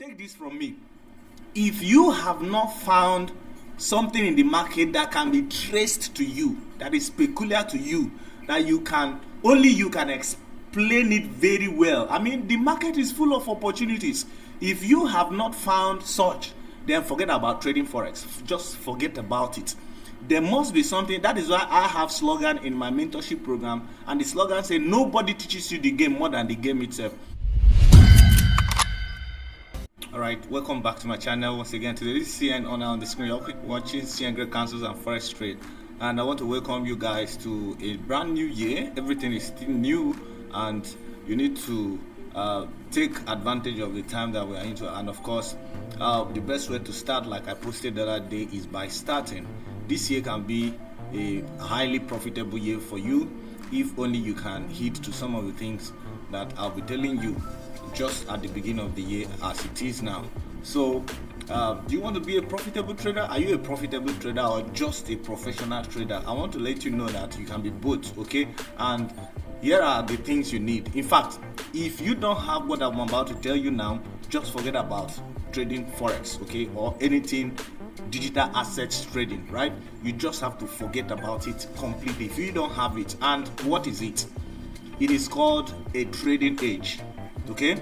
Take this from me. If you have not found something in the market that can be traced to you, that is peculiar to you, that only you can explain it very well. I mean, the market is full of opportunities. If you have not found such, then forget about trading Forex. Just forget about it. There must be something. That is why I have slogan in my mentorship program, and the slogan says nobody teaches you the game more than the game itself. Alright, welcome back to my channel once again. Today this is CN on the screen. You're watching CN Great Counsels and Forex Trade, and I want to welcome you guys to a brand new year. Everything is still new, and you need to take advantage of the time that we are into. And of course, the best way to start, like I posted the other day, is by starting. This year can be a highly profitable year for you if only you can hit to some of the things that I'll be telling you just at the beginning of the year as it is now. So do you want to be a profitable trader? Are you a profitable trader or just a professional trader? I want to let you know that you can be both, okay? And here are the things you need. In fact, if you don't have what I'm about to tell you now, just forget about trading Forex, okay, or anything digital assets trading, right? You just have to forget about it completely if you don't have it. And what is it? It is called a trading age. Okay,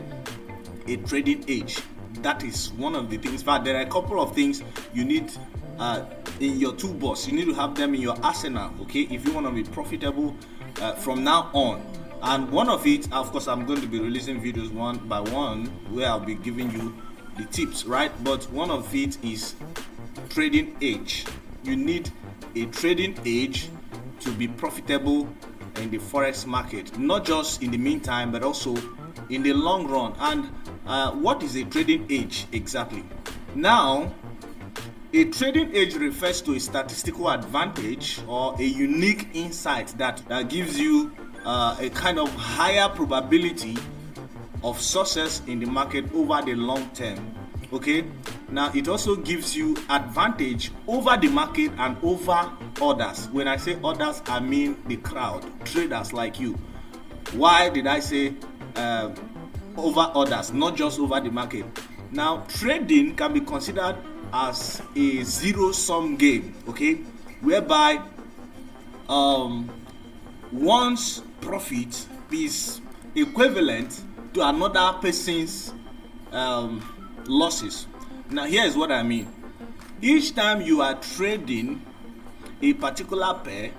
a trading age. That is one of the things. But there are a couple of things you need in your toolbox. You need to have them in your arsenal, okay, if you want to be profitable from now on. And one of it, of course, I'm going to be releasing videos one by one where I'll be giving you the tips, right? But one of it is trading age. You need a trading age to be profitable in the Forex market, not just in the meantime, but also in the long run. And what is a trading age exactly? Now, a trading age refers to a statistical advantage or a unique insight that gives you a kind of higher probability of success in the market over the long term. Okay, now it also gives you advantage over the market and over others. When I say others, I mean the crowd, traders like you. Why did I say over others, not just over the market? Now, trading can be considered as a zero-sum game, okay, whereby one's profit is equivalent to another person's losses. Now, here is what I mean. Each time you are trading a particular pair,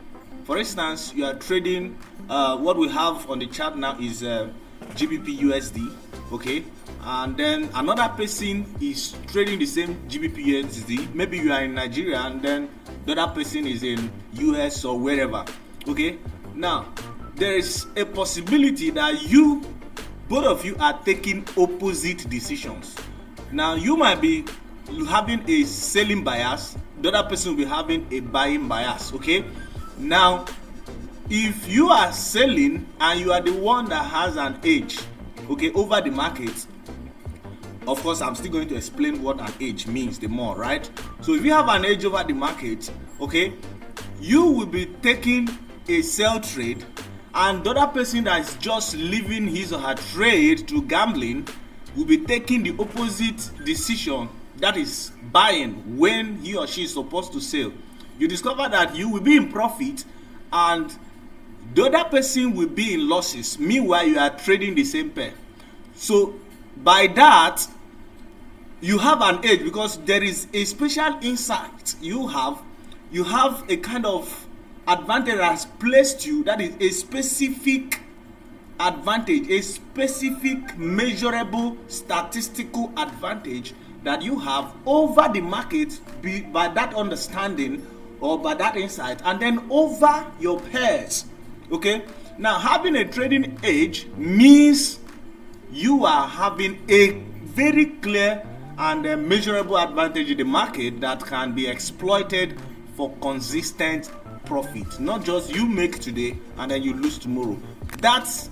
for instance, you are trading what we have on the chart now is GBP USD, okay, and then another person is trading the same GBP USD. Maybe you are in Nigeria and then the other person is in US or wherever, okay. Now, there is a possibility that both of you are taking opposite decisions. Now, you might be having a selling bias, the other person will be having a buying bias, okay. Now, if you are selling and you are the one that has an edge, okay, over the market, of course, I'm still going to explain what an edge means the more, right? So if you have an edge over the market, okay, you will be taking a sell trade, and the other person that is just leaving his or her trade to gambling will be taking the opposite decision, that is buying when he or she is supposed to sell. You discover that you will be in profit and the other person will be in losses. Meanwhile, you are trading the same pair. So by that, you have an edge because there is a special insight you have a kind of advantage that has placed you, that is a specific advantage, a specific measurable statistical advantage that you have over the market by that understanding or by that insight, and then over your peers. Okay, now having a trading edge means you are having a very clear and measurable advantage in the market that can be exploited for consistent profit. Not just you make today and then you lose tomorrow. That's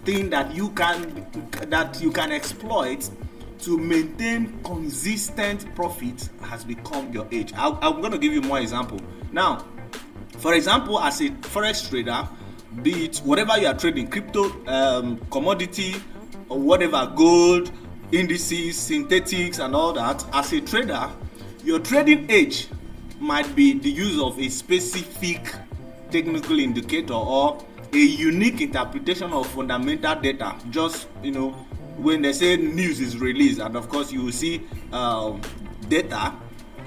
thing that you can exploit to maintain consistent profit has become your edge. I'm going to give you more example. Now, for example, as a Forex trader, be it whatever you are trading, crypto, commodity, or whatever, gold, indices, synthetics, and all that, as a trader, your trading age might be the use of a specific technical indicator or a unique interpretation of fundamental data. Just, when they say news is released, and of course you will see data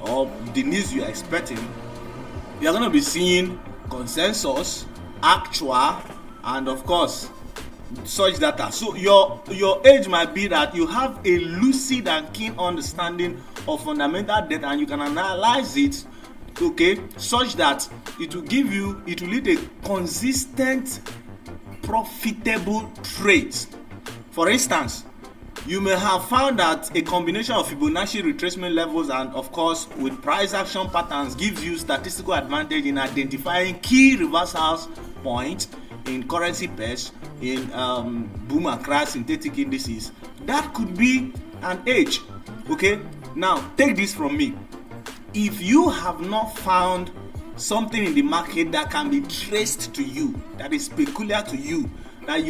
or the news you are expecting, you are going to be seeing consensus, actual, and of course such data. So your age might be that you have a lucid and keen understanding of fundamental data, and you can analyze it, okay, such that it will lead a consistent, profitable trades. For instance, you may have found that a combination of Fibonacci retracement levels and of course with price action patterns gives you statistical advantage in identifying key reversals points in currency pairs, in boom and crash synthetic indices. That could be an edge. Okay, now take this from me. If you have not found something in the market that can be traced to you, that is peculiar to you, that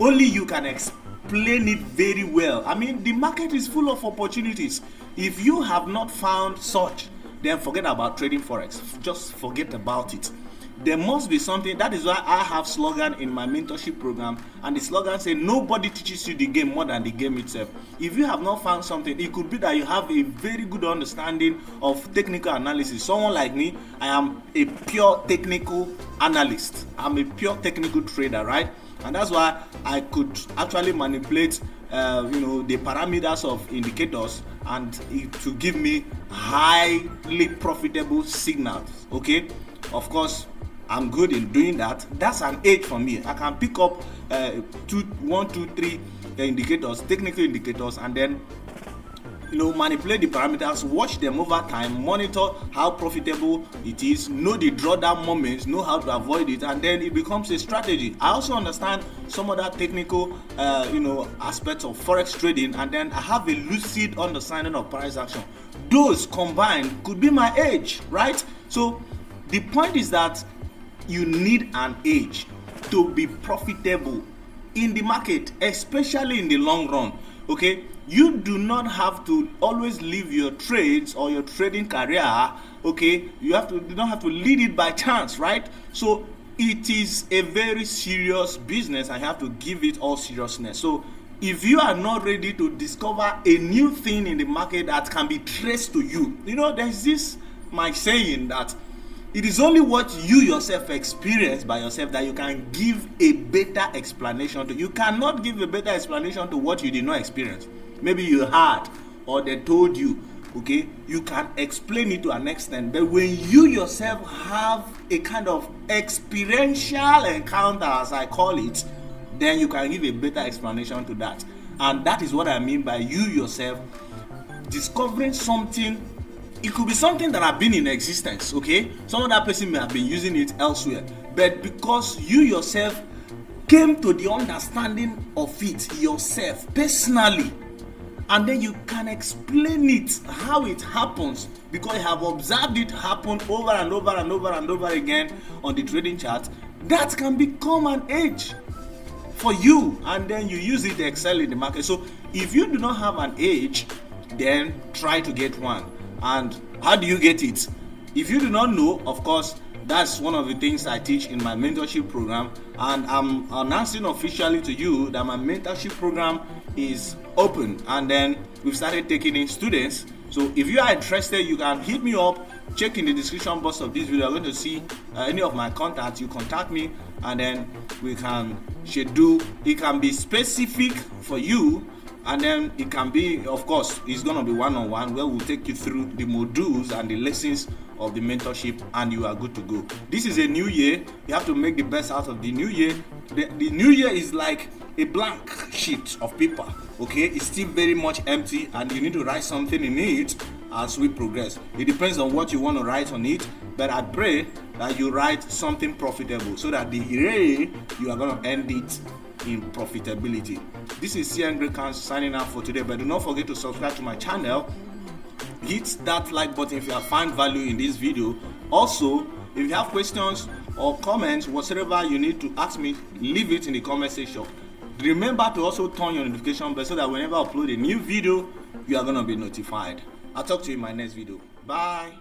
only you can explain it very well. I mean, the market is full of opportunities. If you have not found such, then forget about trading Forex. Just forget about it. There must be something. That is why I have slogan in my mentorship program, and the slogan says nobody teaches you the game more than the game itself. If you have not found something, it could be that you have a very good understanding of technical analysis. Someone like me, I am a pure technical analyst. I'm a pure technical trader, right? And that's why I could actually manipulate the parameters of indicators and to give me highly profitable signals. Okay, of course I'm good in doing that. That's an edge for me. I can pick up 1, 2, 3 indicators, technical indicators, and then manipulate the parameters, watch them over time, monitor how profitable it is, know the drawdown moments, know how to avoid it, and then it becomes a strategy. I also understand some other technical aspects of Forex trading, and then I have a lucid understanding of price action. Those combined could be my edge, right? So the point is that you need an edge to be profitable in the market, especially in the long run. Okay, you do not have to always leave your trades or your trading career. Okay, you do not have to lead it by chance, right? So it is a very serious business. I have to give it all seriousness. So if you are not ready to discover a new thing in the market that can be traced to you, there's this my saying that it is only what you yourself experience by yourself that you can give a better explanation to. You cannot give a better explanation to what you did not experience. Maybe you heard or they told you, okay? You can explain it to an extent, but when you yourself have a kind of experiential encounter, as I call it, then you can give a better explanation to that. And that is what I mean by you yourself discovering something. It could be something that have been in existence, okay? Some other person may have been using it elsewhere, but because you yourself came to the understanding of it yourself personally, and then you can explain it how it happens because you have observed it happen over and over and over and over again on the trading chart, that can become an edge for you, and then you use it to excel in the market. So if you do not have an edge, then try to get one. And how do you get it? If you do not know, of course, that's one of the things I teach in my mentorship program, and I'm announcing officially to you that my mentorship program is open, and then we've started taking in students. So if you are interested, you can hit me up. Check in the description box of this video. You're going to see any of my contacts. You contact me, and then we can schedule. It can be specific for you, and then it can be, of course, it's going to be one-on-one where we'll take you through the modules and the lessons of the mentorship, and you are good to go. This is a new year. You have to make the best out of the new year. The new year is like a blank sheet of paper, okay? It's still very much empty, and you need to write something in it as we progress. It depends on what you want to write on it, but I pray that you write something profitable so that the year you are going to end it in profitability. This is CN Grecan signing out for today, but do not forget to subscribe to my channel. Hit that like button if you have found value in this video. Also, if you have questions or comments, whatsoever you need to ask me, leave it in the comment section. Remember to also turn your notification bell so that whenever I upload a new video, you are going to be notified. I'll talk to you in my next video. Bye.